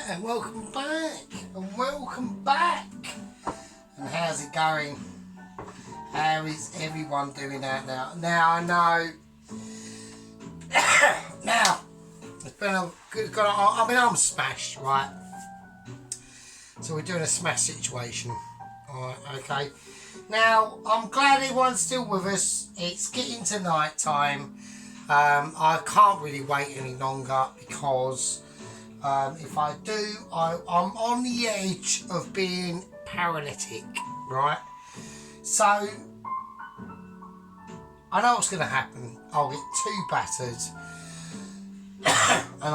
and welcome back, and how's it going? How is everyone doing out now? Now I know now it's been a good I'm smashed, right? So we're doing a smash situation. Alright, okay. Now I'm glad everyone's still with us. It's getting to night time. I can't really wait any longer because if I do, I'm on the edge of being paralytic, right? So I know what's going to happen. I'll get too battered, and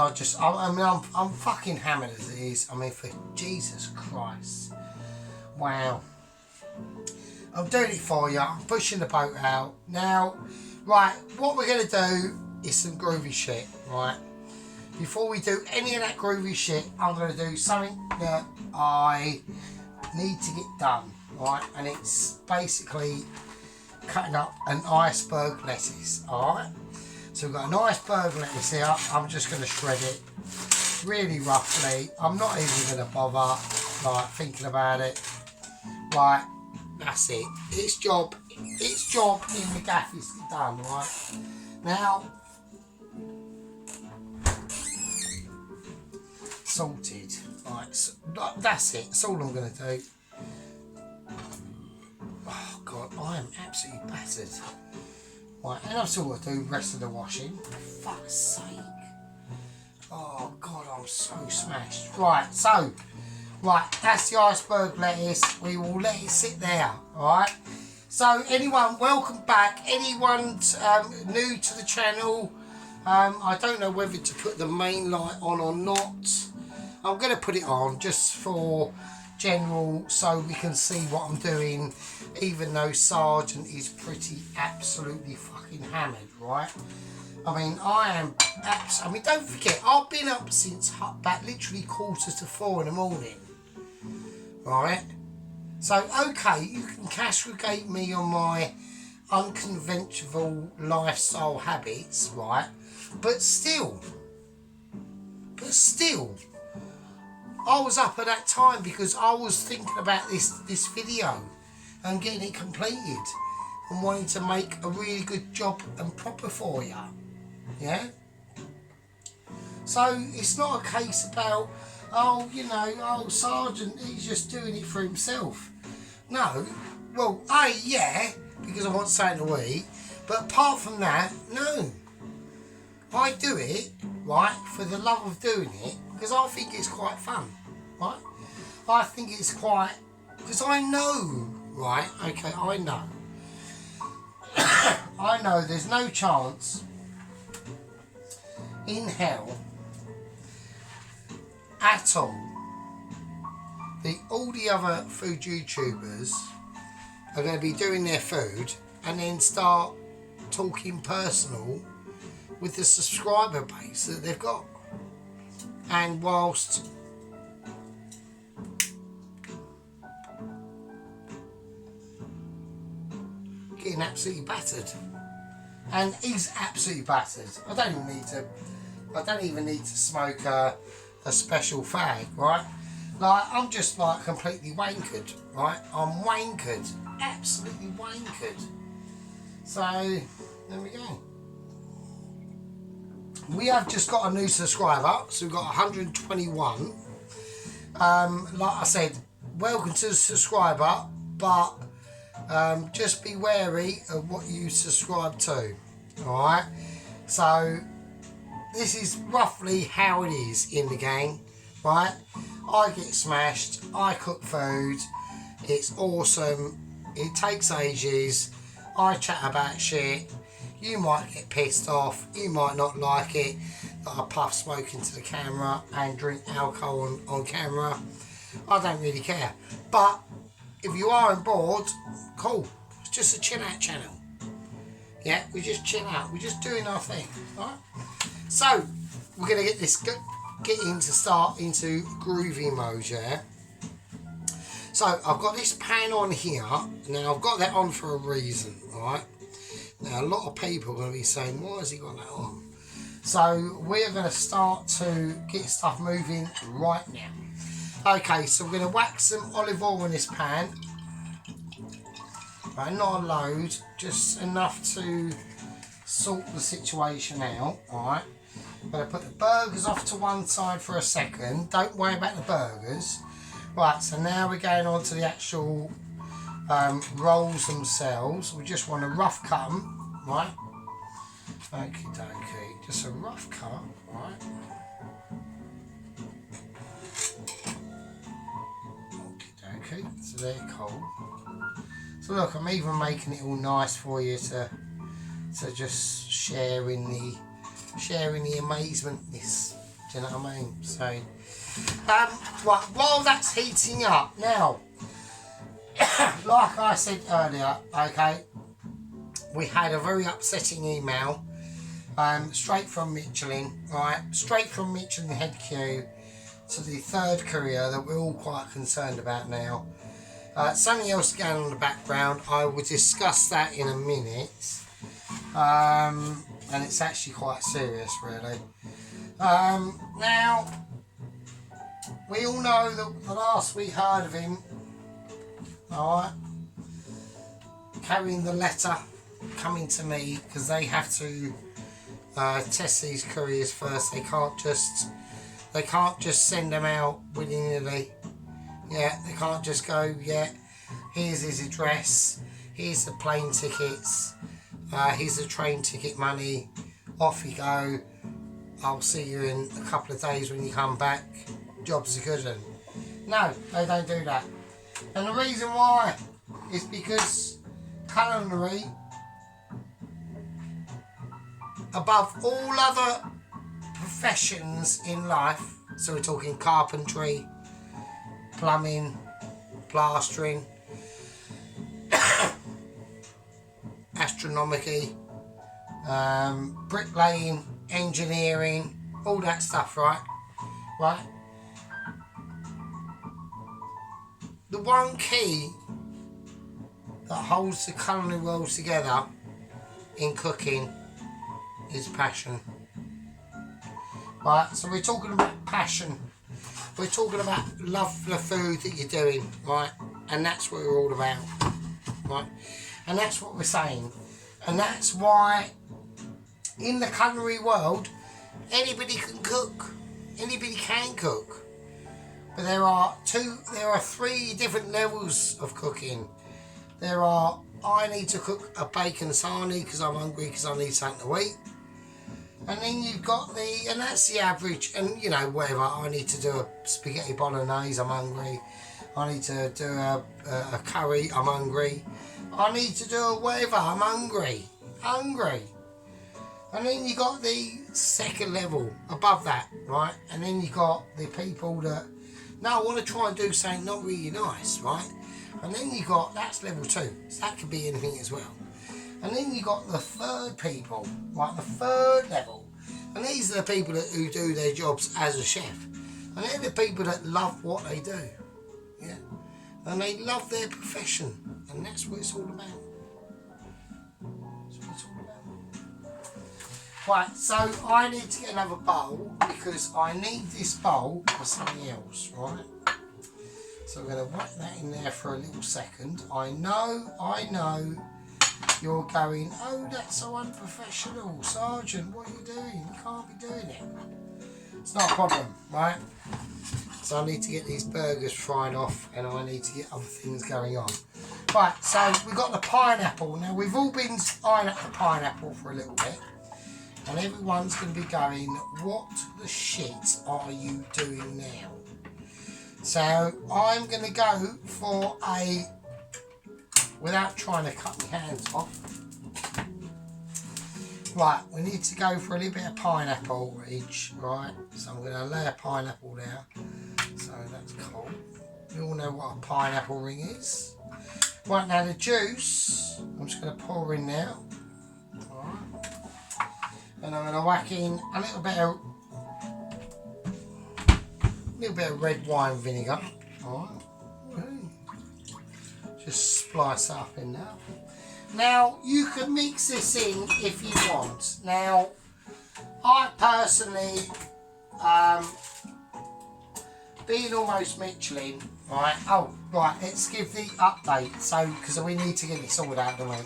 I'm fucking hammered as it is. I mean, for Jesus Christ, wow! I'm doing it for you. I'm pushing the boat out now. Right, what we're going to do is some groovy shit, right? Before we do any of that groovy shit, I'm going to do something that I need to get done, right? And it's basically cutting up an iceberg lettuce, alright? So we've got an iceberg lettuce here. I'm just going to shred it really roughly. I'm not even going to bother thinking about it. Right, that's it. Its job in the gaff is done, right? Now, salted, right, so that's it, that's all I'm going to do. Oh God, I am absolutely battered. Right, and I've still got to do the rest of the washing, for fuck's sake. Oh God, I'm so smashed. Right, so, that's the iceberg lettuce. We will let it sit there, alright? So anyone, welcome back. Anyone new to the channel, I don't know whether to put the main light on or not. I'm going to put it on just for general so we can see what I'm doing, even though Sargent is pretty absolutely fucking hammered, right? I mean, don't forget, I've been up since about literally 3:45 in the morning, right? So, okay, you can castigate me on my unconventional lifestyle habits, right? But still, I was up at that time because I was thinking about this video and getting it completed and wanting to make a really good job and proper for you, yeah? So, it's not a case about, Sargent, he's just doing it for himself. No, well, yeah, because I want something to eat, but apart from that, no. I do it, right, for the love of doing it, because I think it's quite fun, right? I think it's quite, because I know, right, okay, I know. I know there's no chance in hell at all all the other food YouTubers are going to be doing their food and then start talking personal with the subscriber base that they've got, and whilst getting absolutely battered, and he's absolutely battered. I don't even need to smoke a special fag, right? I'm just completely wankered, right? I'm wankered, absolutely wankered. So there we go. We have just got a new subscriber, so we've got 121. Like I said, welcome to the subscriber, but just be wary of what you subscribe to, alright? So this is roughly how it is in the gang, right? I get smashed, I cook food, it's awesome, it takes ages, I chat about shit, you might get pissed off, you might not like it, that I puff smoke into the camera and drink alcohol on camera. I don't really care. But if you are on board, cool, it's just a chill out channel. Yeah, we just chill out, we're just doing our thing, alright? So, we're going to start into groovy mode, yeah? So, I've got this pan on here. Now, I've got that on for a reason, alright? Now, a lot of people are going to be saying, why has he got that on? So we're going to start to get stuff moving right now. Okay, so we're going to whack some olive oil in this pan. Right, not a load, just enough to sort the situation out. Alright, I'm going to put the burgers off to one side for a second. Don't worry about the burgers. Right, so now we're going on to the actual rolls themselves. We just want to rough cut them, right? Okie dokie, just a rough cut, right? Okie dokie, so they're cold. So look, I'm even making it all nice for you to just share in the amazementness. Do you know what I mean? So, right, while that's heating up now, like I said earlier, okay, we had a very upsetting email. Straight from Michelin, right? Straight from Michelin HQ to the third courier that we're all quite concerned about now. Something else going on in the background. I will discuss that in a minute. And it's actually quite serious, really. Now, we all know that the last we heard of him, alright, carrying the letter, coming to me, because they have to test these couriers first. They can't just send them out willy-nilly. Yeah, they can't just go, yeah, here's his address, here's the plane tickets, here's the train ticket money, off you go, I'll see you in a couple of days when you come back, job's a good one. No, they don't do that. And the reason why is because culinary, above all other professions in life, so we're talking carpentry, plumbing, plastering, astronomy, bricklaying, engineering, all that stuff, right? Right? The one key that holds the culinary world together in cooking is passion. Right, so we're talking about passion. We're talking about love for the food that you're doing, right? And that's what we're all about, right? And that's what we're saying. And that's why in the culinary world, anybody can cook. Anybody can cook. But there are three different levels of cooking. There are, I need to cook a bacon sarnie because I'm hungry because I need something to eat. And then you've got and that's the average, and you know, whatever, I need to do a spaghetti bolognese, I'm hungry. I need to do a curry, I'm hungry. I need to do a whatever, I'm hungry. And then you got the second level above that, right? And then you got the people that, no, I want to try and do something not really nice, right? And then you got, that's level 2, so that could be anything as well. And then you got the third people, right, the third level. And these are the people who do their jobs as a chef. And they're the people that love what they do. Yeah. And they love their profession. And that's what it's all about. That's what it's all about. Right, so I need to get another bowl because I need this bowl for something else, right? So we're going to whack that in there for a little second. I know. You're going, oh, that's so unprofessional. Sergeant, what are you doing? You can't be doing it. It's not a problem, right? So I need to get these burgers fried off and I need to get other things going on. Right, so we've got the pineapple. Now, we've all been eyeing up the pineapple for a little bit. And everyone's going to be going, what the shit are you doing now? So I'm going to go for a, without trying to cut my hands off. Right, we need to go for a little bit of pineapple each, right? So I'm going to lay a pineapple there. So that's cool. You all know what a pineapple ring is. Right, now the juice, I'm just going to pour in there. Alright. And I'm going to whack in a little bit of red wine vinegar. Alright. Just splice up in there. Now, you can mix this in if you want. Now, I personally, being almost Michelin, right? Oh, right. Let's give the update. So, because we need to get it sorted out, don't we?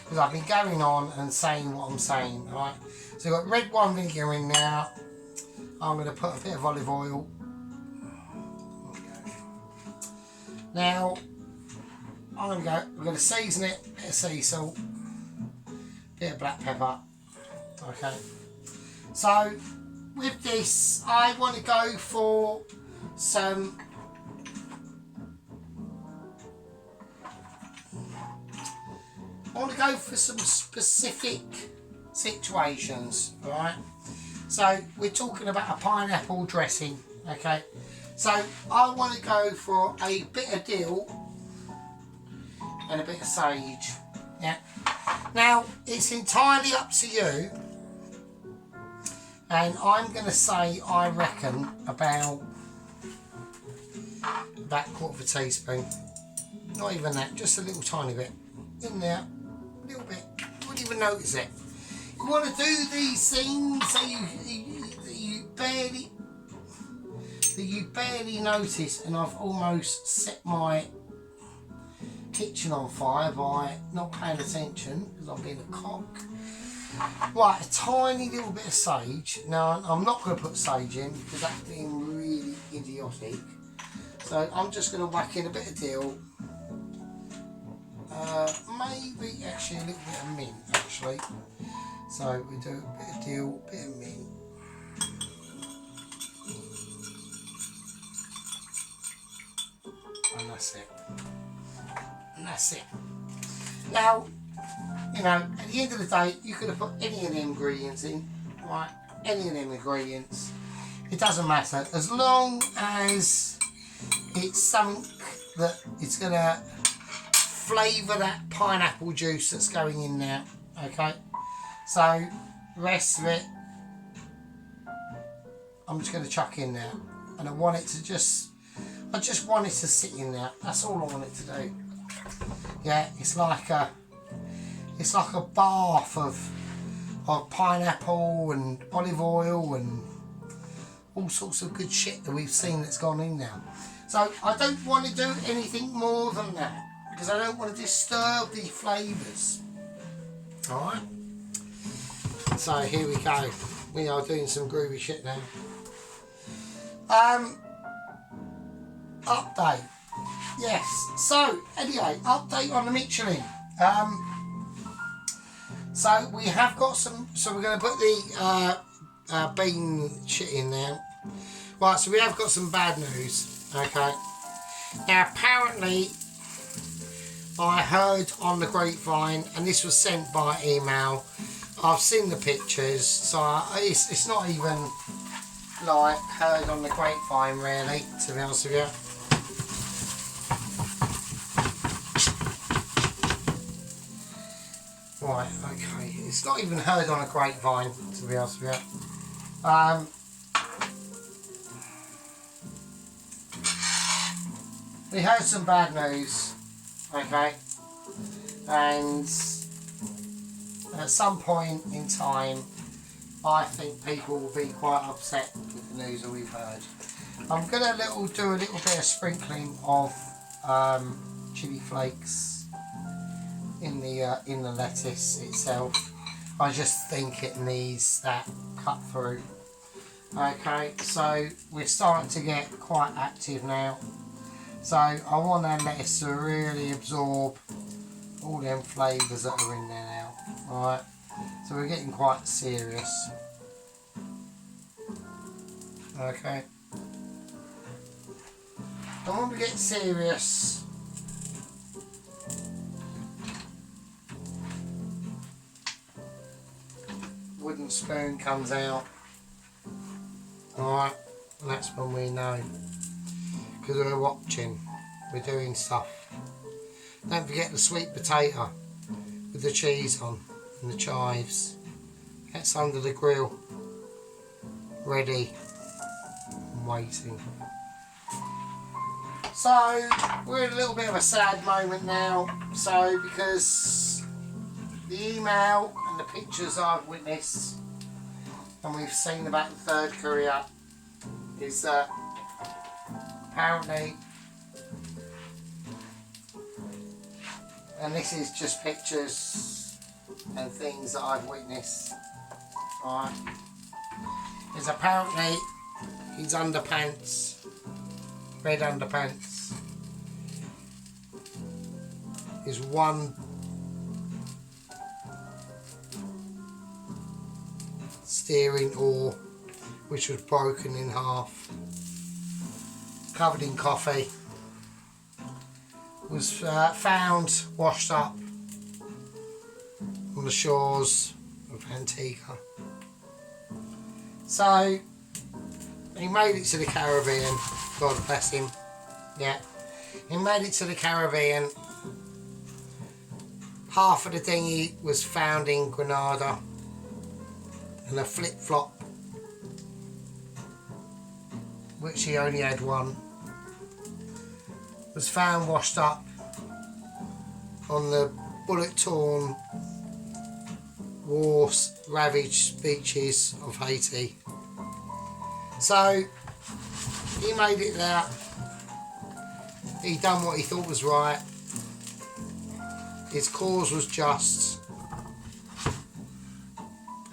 Because I've been going on and saying what I'm saying, right? So we've got red wine vinegar in now. I'm going to put a bit of olive oil. Now, I'm going to season it, bit of sea salt, bit of black pepper. Okay. So, with this, I want to go for some specific situations, right? So, we're talking about a pineapple dressing, okay? So I want to go for a bit of dill and a bit of sage. Yeah. Now it's entirely up to you, and I'm going to say I reckon about quarter of a teaspoon. Not even that, just a little tiny bit in there, a little bit. You wouldn't even notice it. You want to do these things so you barely notice, and I've almost set my kitchen on fire by not paying attention because I'm being a cock. Right, a tiny little bit of sage. Now, I'm not going to put sage in because that's being really idiotic. So I'm just going to whack in a bit of dill. Maybe actually a little bit of mint, actually. So we do a bit of dill, a bit of mint. And that's it. And that's it. Now, you know, at the end of the day, you could have put any of the ingredients in, right? Any of them ingredients. It doesn't matter. As long as it's something that it's going to flavour that pineapple juice that's going in there, okay? So, the rest of it, I'm just going to chuck in there. And I want it to just want it to sit in there. That's all I want it to do. Yeah, it's like a bath of pineapple and olive oil and all sorts of good shit that we've seen that's gone in now. So I don't want to do anything more than that because I don't want to disturb the flavours. Alright? So here we go. We are doing some groovy shit now. Update. Yes. So anyway, update on the Michelin. So we have got some. So we're going to put the bean shit in there. Right. So we have got some bad news. Okay. Now apparently, I heard on the grapevine, and this was sent by email. I've seen the pictures, so it's not even like heard on the grapevine really, to be honest with you. Right, okay, it's not even heard on a grapevine, to be honest with you. We heard some bad news, okay, and at some point in time, I think people will be quite upset with the news that we've heard. I'm going to do a little bit of sprinkling of chili flakes in the lettuce itself. I just think it needs that cut through. Okay, so we're starting to get quite active now. So I want that lettuce to really absorb all them flavours that are in there now. Alright, so we're getting quite serious. Okay. And when we get serious, wooden spoon comes out. Alright, and that's when we know. Because we're watching, we're doing stuff. Don't forget the sweet potato with the cheese on and the chives. That's under the grill, ready and waiting. So we're in a little bit of a sad moment now. So because the email and the pictures I've witnessed, and we've seen about the third courier, is that apparently, and this is just pictures and things that I've witnessed, right, is apparently his underpants, red underpants, is one steering oar which was broken in half, covered in coffee, was found washed up on the shores of Antigua. So he made it to the Caribbean, God bless him. Yeah, he made it to the Caribbean. Half of the dinghy was found in Grenada, and a flip-flop, which he only had one, was found washed up on the bullet-torn, war-ravaged beaches of Haiti. So he made it there. He done what he thought was right. His cause was just,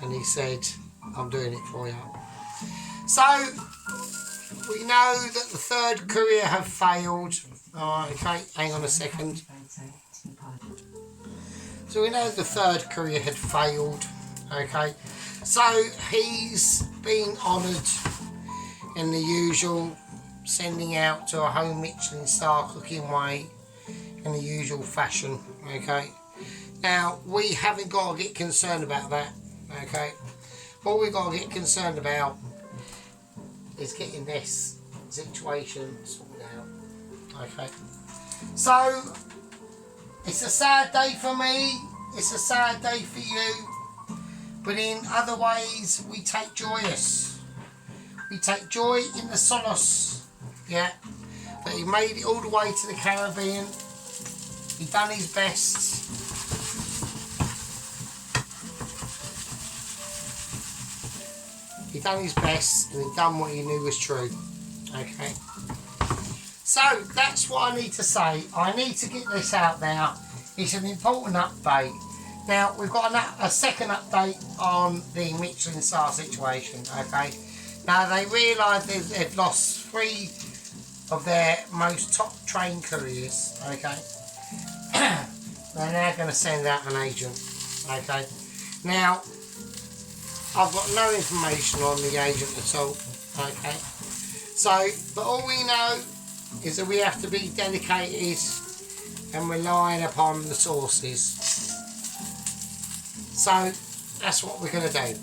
and he said, I'm doing it for you. So we know that the third courier had failed. Okay, hang on a second. So we know the third courier had failed. Okay, so he's been honoured in the usual, sending out to a home Michelin star cooking way in the usual fashion. Okay, now we haven't got to get concerned about that. Okay, all we've got to get concerned about is getting this situation sorted out. Okay, so it's a sad day for me, it's a sad day for you, but in other ways we take joyous. We take joy in the solace, yeah, that he made it all the way to the Caribbean. He done his best. He done his best, and he done what he knew was true. Okay. So that's what I need to say. I need to get this out now. It's an important update. Now we've got a second update on the Michelin star situation. Okay. Now they realise they've lost 3 of their most top trained couriers. Okay. They're now going to send out an agent. Okay. Now I've got no information on the agent at all. Okay. So, but all we know is that we have to be dedicated and relying upon the sources. So that's what we're going to do.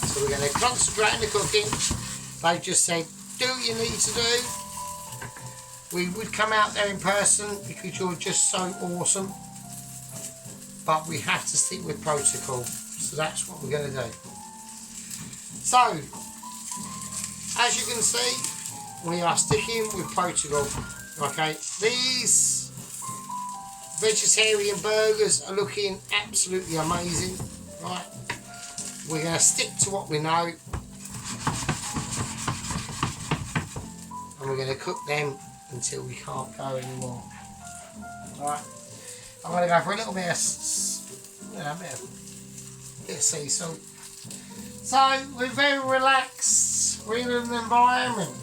So we're going to concentrate on the cooking. They've just said, do what you need to do. We would come out there in person because you're just so awesome. But we have to stick with protocol. So that's what we're going to do. So, as you can see, we are sticking with protocol. Okay, these vegetarian burgers are looking absolutely amazing. Right, we're going to stick to what we know, and we're going to cook them until we can't go anymore. Alright, I'm going to go for a little bit of, bit of sea salt. So we're very relaxed. We're in an environment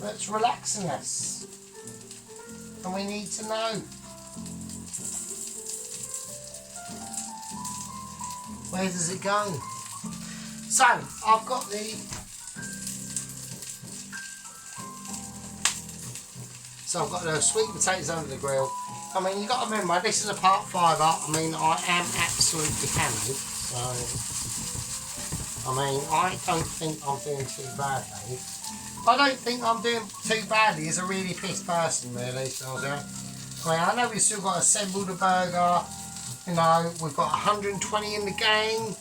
that's relaxing us, and we need to know. Where does it go? So I've got the sweet potatoes under the grill. I mean, you've got to remember, this is a part 5. I mean, I am absolutely hammered. So I mean, I don't think I'm doing too badly. I don't think I'm doing too badly as a really pissed person, really. So I know we've still got to assemble the burger. You know, we've got 120 in the game.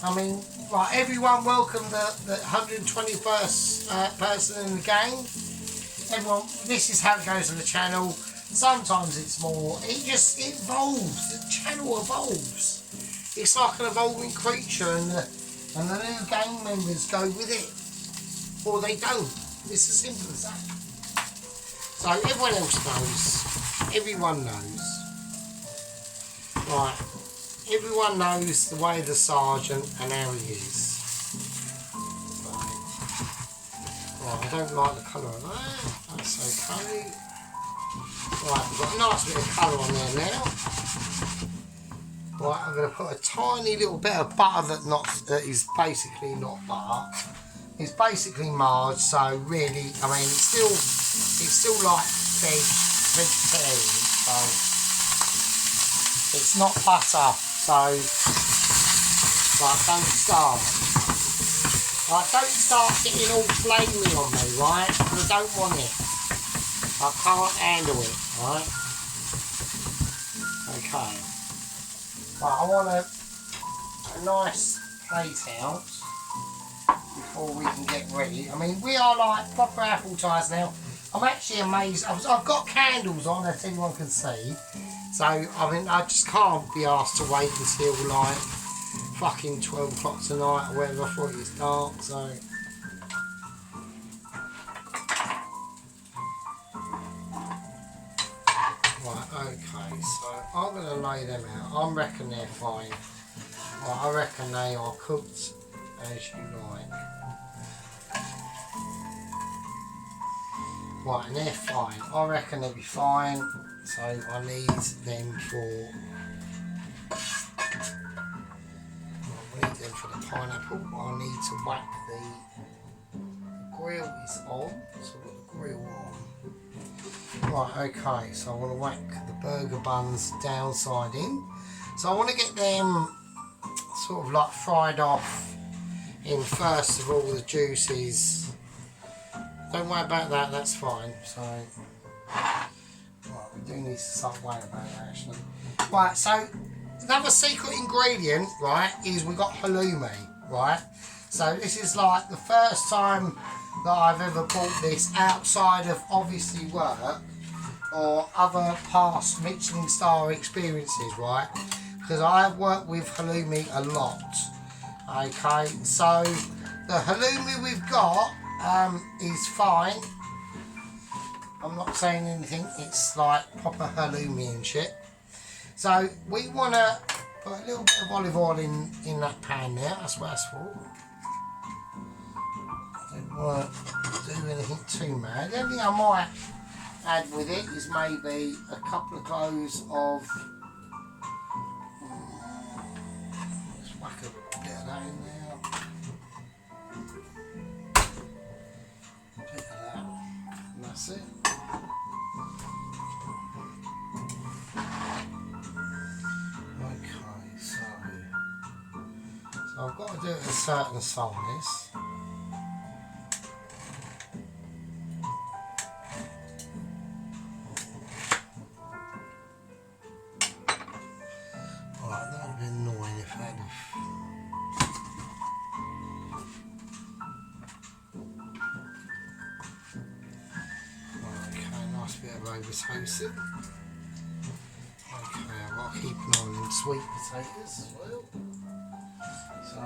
I mean, right, everyone welcome the 121st person in the game. Everyone, this is how it goes on the channel. Sometimes it's more, it evolves. The channel evolves. It's like an evolving creature, and And the new gang members go with it. Or they don't. It's as simple as that. So everyone else knows. Everyone knows. Right. Everyone knows the way of the sergeant and how he is. Right, I don't like the colour of that. That's okay. Right, we've got a nice bit of colour on there now. Right, I'm going to put a tiny little bit of butter that is basically not butter. It's basically marge, so really, I mean, it's still like vegetarian, so it's not butter. So, right, don't start. Right, don't start getting all flamey on me, right? I don't want it. I can't handle it, right? Okay. Right, I want a nice plate out before we can get ready. I mean, we are like proper apple ties now. I'm actually amazed. I've got candles on, as anyone can see. So, I mean, I just can't be asked to wait until like fucking 12 o'clock tonight or whatever. I thought it was dark, so. Right, okay, so I'm going to lay them out. I reckon they're fine. Right, I reckon they are cooked as you like. Right, and they're fine. I reckon they'll be fine. So I need them for. I need them for the pineapple. I need to whack the grill is on. So I've got the grill on. Right, okay. So I want to whack the burger buns downside in. So I want to get them sort of like fried off in first of all the juices. Don't worry about that, that's fine. So, right, we do need to start worrying about that actually. Right, so another secret ingredient, right, is we got halloumi, right? So this is like the first time that I've ever bought this outside of obviously work or other past Michelin star experiences, right? Because I've worked with halloumi a lot. Okay, so the halloumi we've got is fine. I'm not saying anything, it's like proper halloumi and shit. So we want to put a little bit of olive oil in that pan there, that's what that's for. Don't want to do anything too mad. The only thing I might add with it is maybe a couple of cloves of, let's whack a bit of that in there. Bit of that, and that's it. Okay, so I've got to do it a certain size. Right, that would be annoying if I had bit of over toasted. Okay, I've got to keep an eye on them sweet potatoes as well. So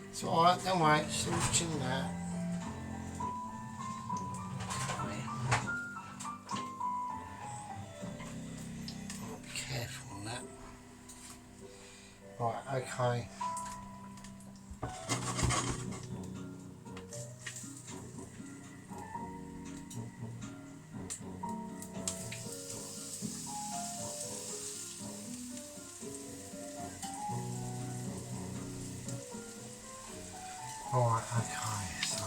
it's alright, don't worry, just watching that. I'll be careful on that. Right, okay. Right, okay, so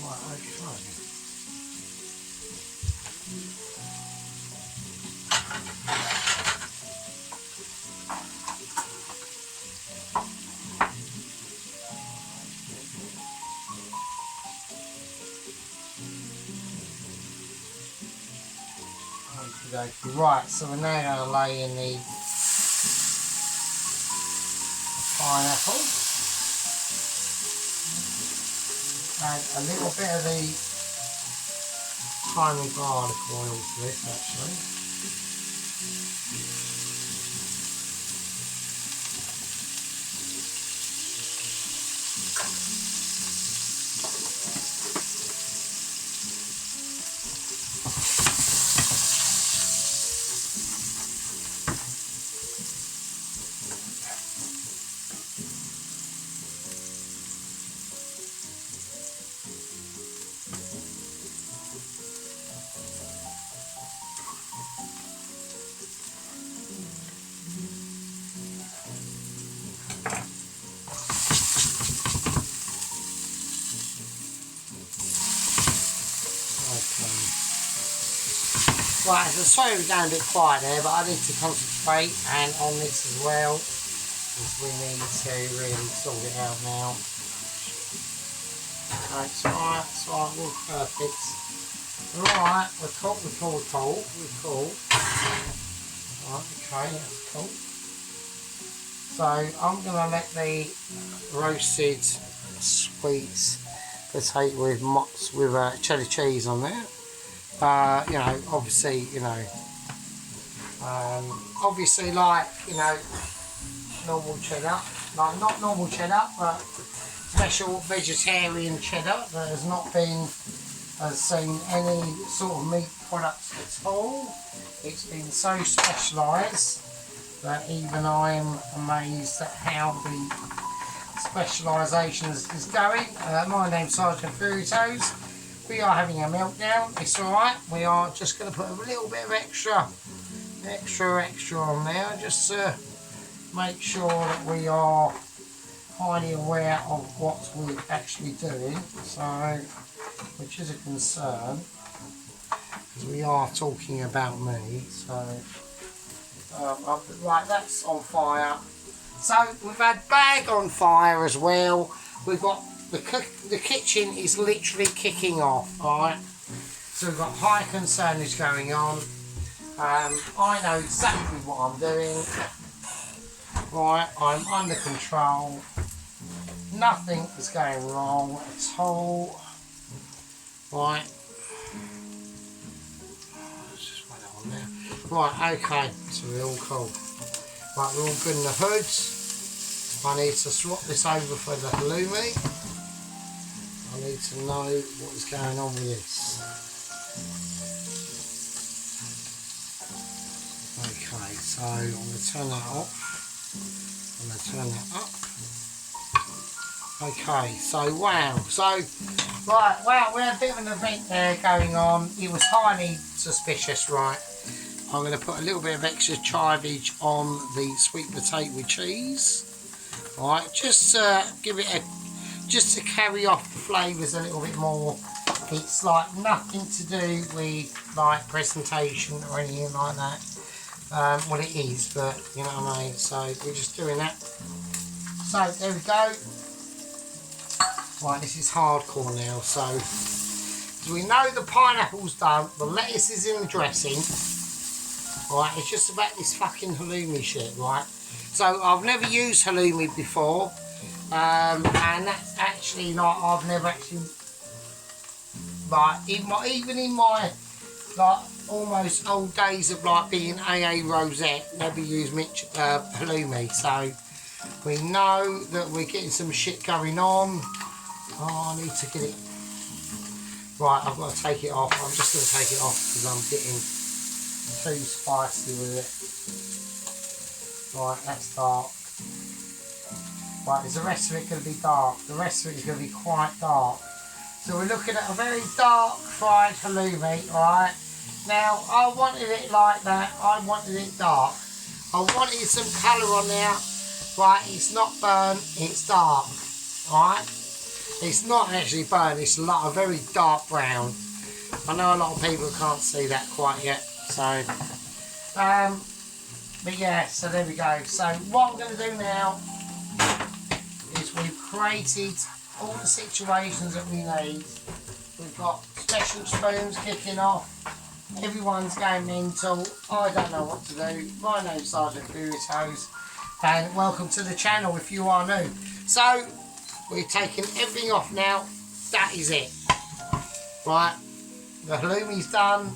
right, okay. Right, so we're now going to lay in the pineapple. add a little bit of the thyme and garlic oil to this actually. Right, so sorry we're going a bit quiet there, but I need to concentrate and on this as well, because we need to really sort it out now. Okay, it's alright, we're perfect. Right, we're cool. Right, okay, that's cool. So I'm going to let the roasted sweet potato with mozz with cheddar cheese on there. You know, obviously, like, normal cheddar, like not normal cheddar, but special vegetarian cheddar that has seen any sort of meat products at all. It's been so specialised that even I'm amazed at how the specialisation is going. My name's Sergeant Burritos. We are having a meltdown. It's alright. We are just going to put a little bit of extra on there, just to make sure that we are highly aware of what we're actually doing. So, which is a concern, because we are talking about me. So, right, that's on fire. So we've had bag on fire as well. We've got the kitchen is literally kicking off, alright? So we've got high concern is going on. I know exactly what I'm doing. Right, I'm under control. Nothing is going wrong at all. Right. Let's just put that on there. Right, okay, so we're all cool. Right, we're all good in the hoods. I need to swap this over for the halloumi. I need to know what is going on with this. Okay, so I'm going to turn that off. I'm going to turn that up. Okay, so wow. So, right, wow, we had a bit of an event there going on. It was highly suspicious, right? I'm going to put a little bit of extra chivey on the sweet potato with cheese. Right, just give it a, just to carry off the flavours a little bit more. It's like nothing to do with like presentation or anything like that. Well, it is, but you know what I mean. So we're just doing that. So there we go. Right, this is hardcore now. So we know the pineapple's done, the lettuce is in the dressing. Right, it's just about this fucking halloumi shit, right? So I've never used halloumi before, and that's actually like I've never actually like even in my like almost old days of like being AA Rosette, never used halloumi. So we know that we're getting some shit going on. Oh, I need to get it right. I've got to take it off. I'm just going to take it off because I'm getting too spicy with it. Right, that's dark. Right, is the rest of it going to be dark? The rest of it is going to be quite dark. So we're looking at a very dark fried halloumi, right? Now, I wanted it like that. I wanted it dark. I wanted some colour on there. Right, it's not burnt, it's dark. Alright? It's not actually burnt, it's like a very dark brown. I know a lot of people can't see that quite yet. So, but yeah, so there we go. So what I'm going to do now is we've created all the situations that we need. We've got special spoons kicking off. Everyone's going mental. I don't know what to do. My name's Sergeant Burritos, and welcome to the channel if you are new. So we're taking everything off now. that is it. Right, the halloumi's done.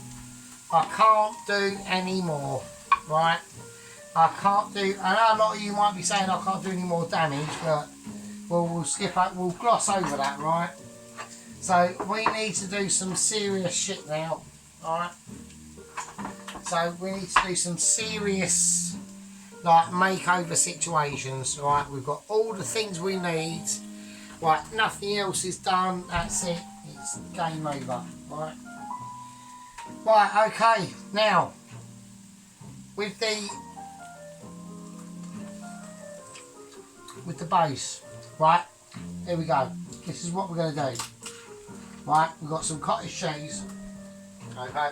I can't do any more. Right, I can't do. I know a lot of you might be saying I can't do any more damage, but we'll skip out. We'll gloss over that, right? So we need to do some serious shit now. Alright. So we need to do some serious like makeover situations. Right, we've got all the things we need. Right, nothing else is done. That's it. It's game over. Right. Right, okay. Now with the base. Right, here we go. This is what we're going to do. Right, we've got some cottage cheese. Okay.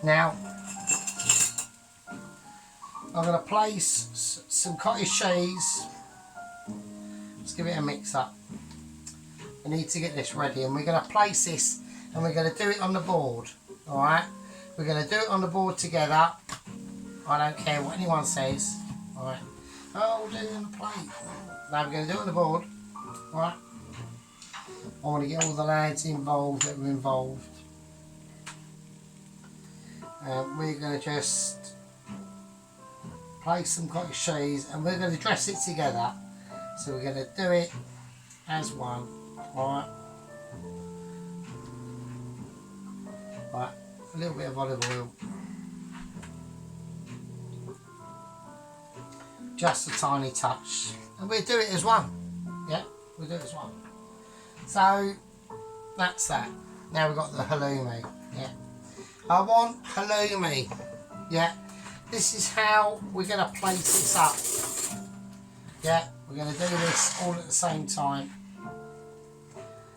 Now, I'm going to place some cottage cheese. Let's give it a mix up. We need to get this ready, and we're going to place this, and we're going to do it on the board. Alright? We're going to do it on the board together. I don't care what anyone says. Alright? Oh, we'll do it on the plate. No, we're going to do it on the board. Alright? I want to get all the lads involved that were involved. We're going to just place some cottage cheese and we're going to dress it together. So we're going to do it as one. Alright. Right, a little bit of olive oil. Just a tiny touch. And we'll do it as one. Yeah, we'll do it as one. So that's that. Now we've got the halloumi. Yeah, I want halloumi. Yeah, this is how we're going to place this up. Yeah, we're going to do this all at the same time.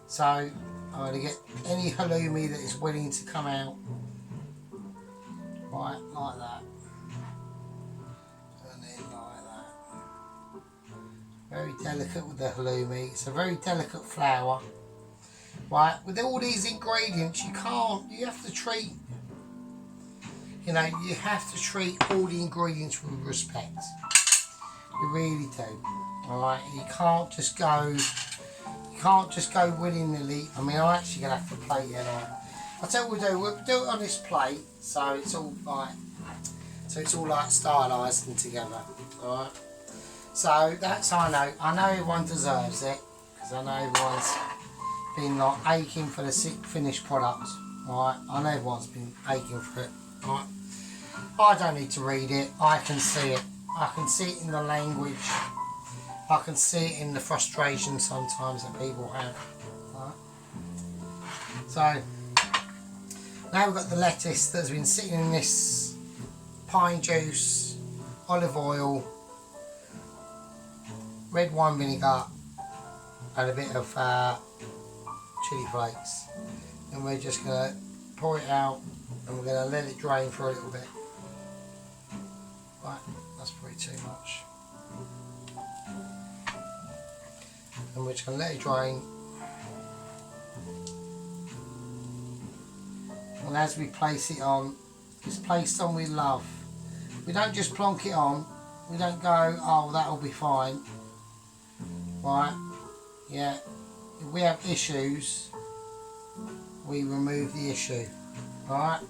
So I'm going to get any halloumi that is willing to come out. Right, like that. And then like that. Very delicate with the halloumi. It's a very delicate flour. Right, with all these ingredients, you have to treat, you have to treat all the ingredients with respect. You really do. Alright, you can't just go willy-nilly. I mean, I'm actually going to have to plate it on. I'll tell you what we'll do it on this plate, so it's all like stylised and together. Alright. So that's how I know. I know everyone deserves it, because I know everyone's been like aching for the finished product. Alright, I know everyone's been aching for it. Alright, I don't need to read it. I can see it. I can see it in the language. I can see it in the frustration sometimes that people have. Alright. So now we've got the lettuce that's been sitting in this pine juice, olive oil, red wine vinegar and a bit of chili flakes, and we're just going to pour it out and we're going to let it drain for a little bit. Right, that's probably too much. And we're just going to let it drain, and as we place it on, it's placed on with love. We don't just plonk it on. We don't go, oh, that'll be fine. Right, yeah, if we have issues, we remove the issue. Alright,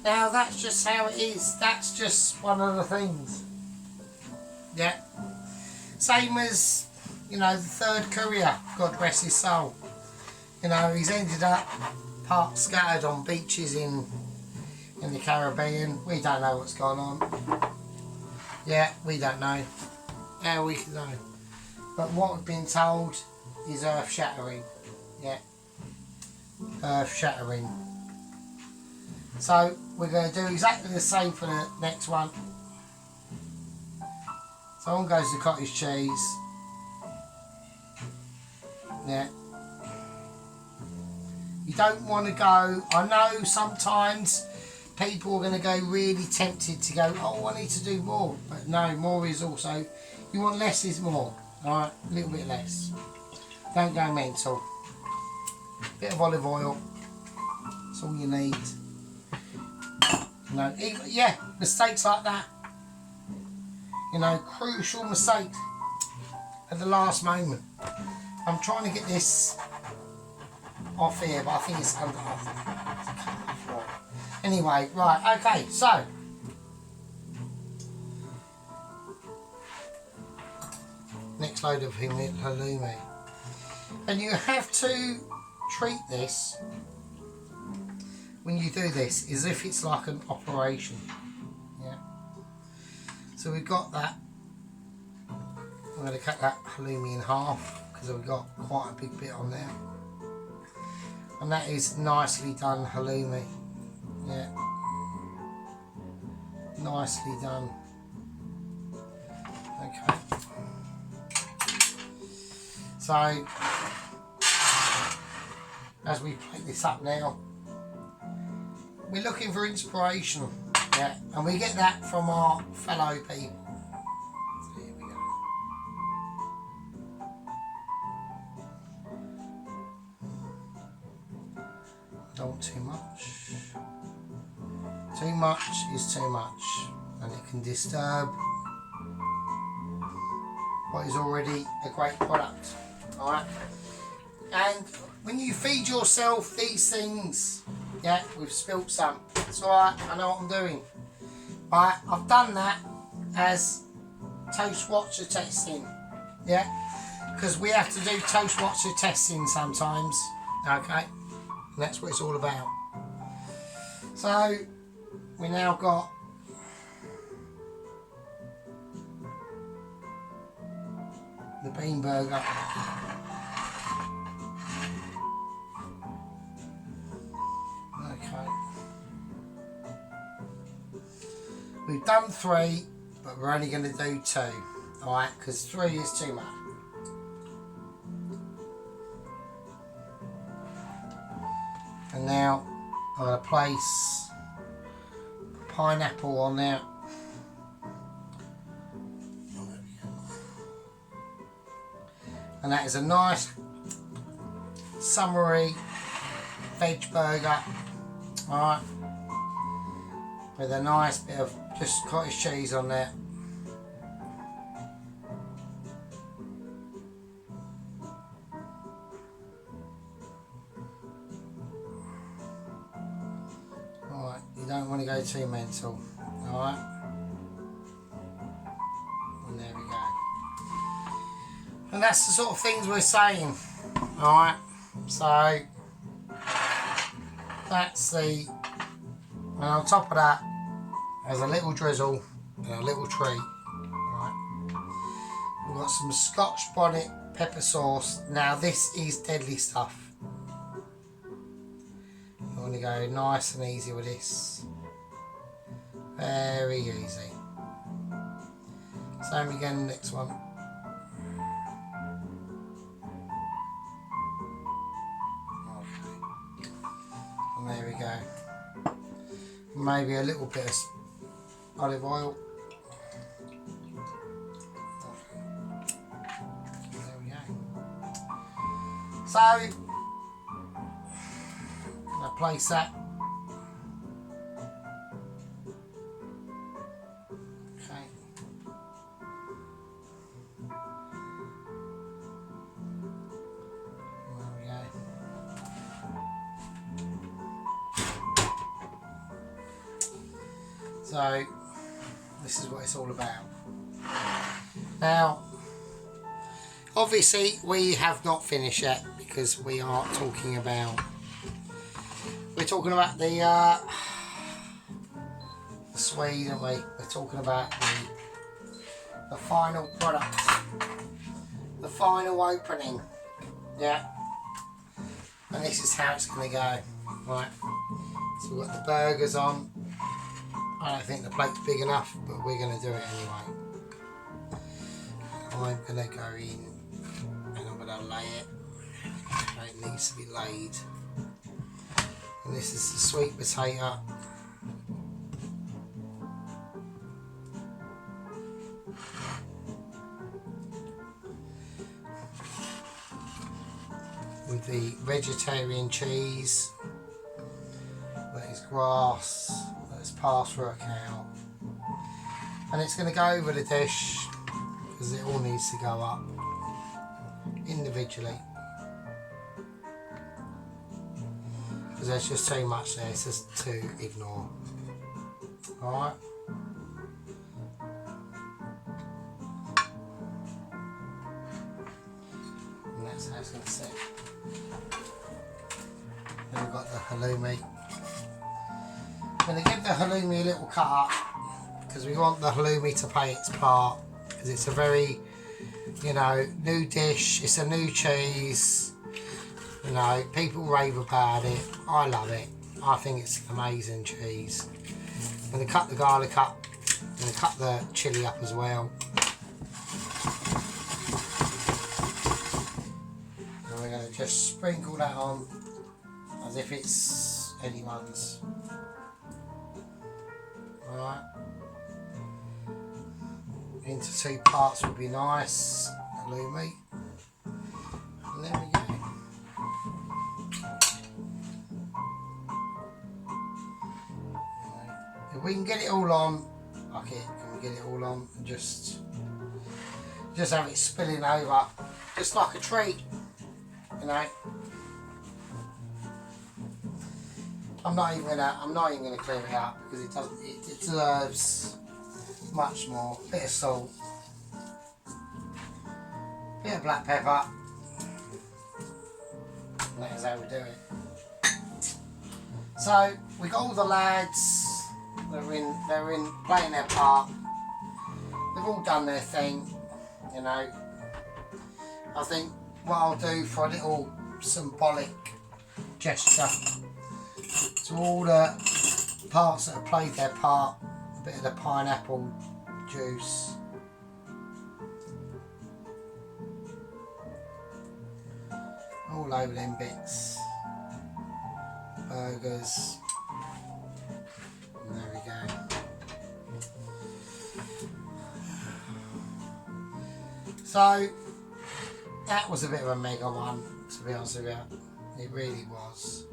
now that's just how it is. That's just one of the things. Yeah, same as, the third courier, God rest his soul. He's ended up part scattered on beaches in the Caribbean. We don't know what's going on. Yeah, we don't know. How we can know. But what we've been told is earth-shattering. Yeah, earth-shattering. So we're going to do exactly the same for the next one. So on goes the cottage cheese. Yeah. You don't want to go, I know sometimes people are going to go really tempted to go, oh, I need to do more. But no, more is also, you want less is more. Alright, a little bit less. Don't go mental. Bit of olive oil. That's all you need. Yeah, mistakes like that. Crucial mistakes at the last moment. I'm trying to get this off here, but I think it's under. Anyway, right, okay, so next load of halloumi, and you have to treat this when you do this as if it's like an operation. Yeah. So we've got that. I'm going to cut that halloumi in half because we've got quite a big bit on there, and that is nicely done halloumi. Yeah, nicely done. Okay, so as we plate this up now, we're looking for inspiration, yeah, and we get that from our fellow people. So here we go. Don't want too much. Too much is too much, and it can disturb what is already a great product. Alright? And when you feed yourself these things, yeah, we've spilt some. It's alright, I know what I'm doing. Alright, I've done that as toast watcher testing. Yeah? Because we have to do toast watcher testing sometimes. Okay? And that's what it's all about. So we now got the bean burger. Okay. We've done 3, but we're only going to do 2. Alright, because 3 is too much. And now I'm going to place pineapple on there. And that is a nice summery veg burger. Alright. With a nice bit of just cottage cheese on there. Alright, you don't want to go too mental. Alright. And there we go. And that's the sort of things we're saying. Alright. So that's the, and on top of that there's a little drizzle and a little treat. Right. We've got some Scotch bonnet pepper sauce. Now this is deadly stuff. You want to go nice and easy with this. Very easy. Same again next one. Okay. And there we go. Maybe a little bit of olive oil. There we go. So I'll place that. Okay. There we go. So this is what it's all about. Now, obviously we have not finished yet because we are talking about, we're talking about the Swede, aren't we? We're talking about the final product, the final opening, yeah. And this is how it's going to go, right? So we've got the burgers on. I don't think the plate's big enough, but we're going to do it anyway. I'm going to go in and I'm going to lay it. It needs to be laid. And this is the sweet potato. With the vegetarian cheese. That is grass. That's passed through a cow. And it's going to go over the dish because it all needs to go up individually. because there's just too much there, it's just to ignore. Alright. And that's how it's going to sit. Then we've got the halloumi. I'm going to give the halloumi a little cut up because we want the halloumi to play its part, because it's a very, you know, new dish, it's a new cheese, you know, people rave about it. I love it. I think it's amazing cheese. I'm going to cut the garlic up, I'm going to cut the chilli up as well. And we're going to just sprinkle that on as if it's anyone's. Alright. Into 2 parts would be nice, halloumi. And there we go. If we can get it all on, okay, can we get it all on and just have it spilling over, just like a treat, you know. I'm not even gonna clear it out because it deserves much more. Bit of salt, bit of black pepper, and that is how we do it. So we got all the lads. They're in playing their part. They've all done their thing, you know. I think what I'll do for a little symbolic gesture to all the parts that have played their part, a bit of the pineapple juice. All over them bits. Burgers. And there we go. So that was a bit of a mega one, to be honest with you. It really was.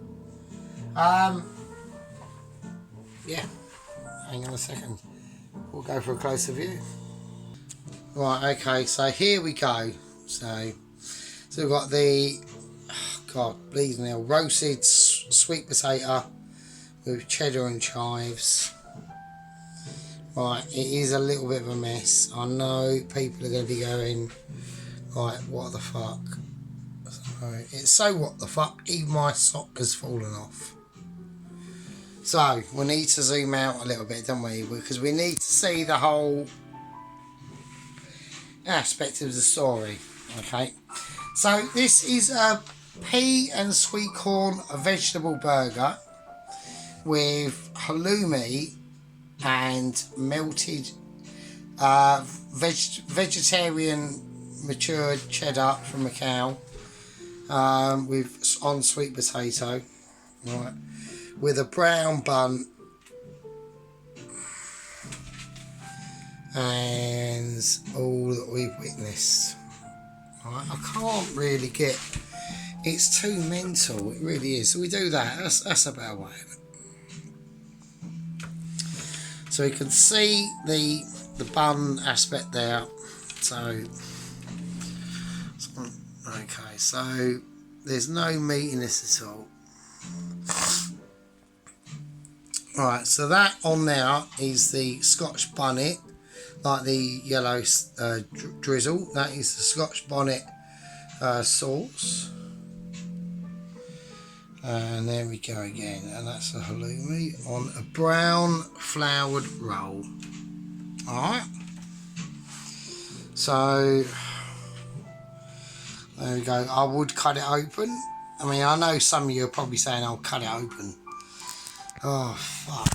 Yeah, hang on a second. We'll go for a closer view. Right, okay, so here we go. So we've got the, oh God, bleeding hell, roasted sweet potato with cheddar and chives. Right, it is a little bit of a mess. I know people are going to be going, right, what the fuck? So what the fuck, even my sock has fallen off. So we need to zoom out a little bit, don't we? Because we need to see the whole aspect of the story. Okay, so this is a pea and sweet corn vegetable burger with halloumi and melted vegetarian matured cheddar from a cow, with on sweet potato, right, with a brown bun and all that we've witnessed. Right, I can't really get, it's too mental, it really is. So we do that, that's a better way of it. So we can see the bun aspect there. So okay, so there's no meat in this at all. Right, so that on there is the Scotch bonnet, like the yellow drizzle. That is the Scotch bonnet sauce. And there we go again, and that's the halloumi on a brown floured roll. Alright, so there we go. I would cut it open. I mean, I know some of you are probably saying I'll cut it open. Oh fuck,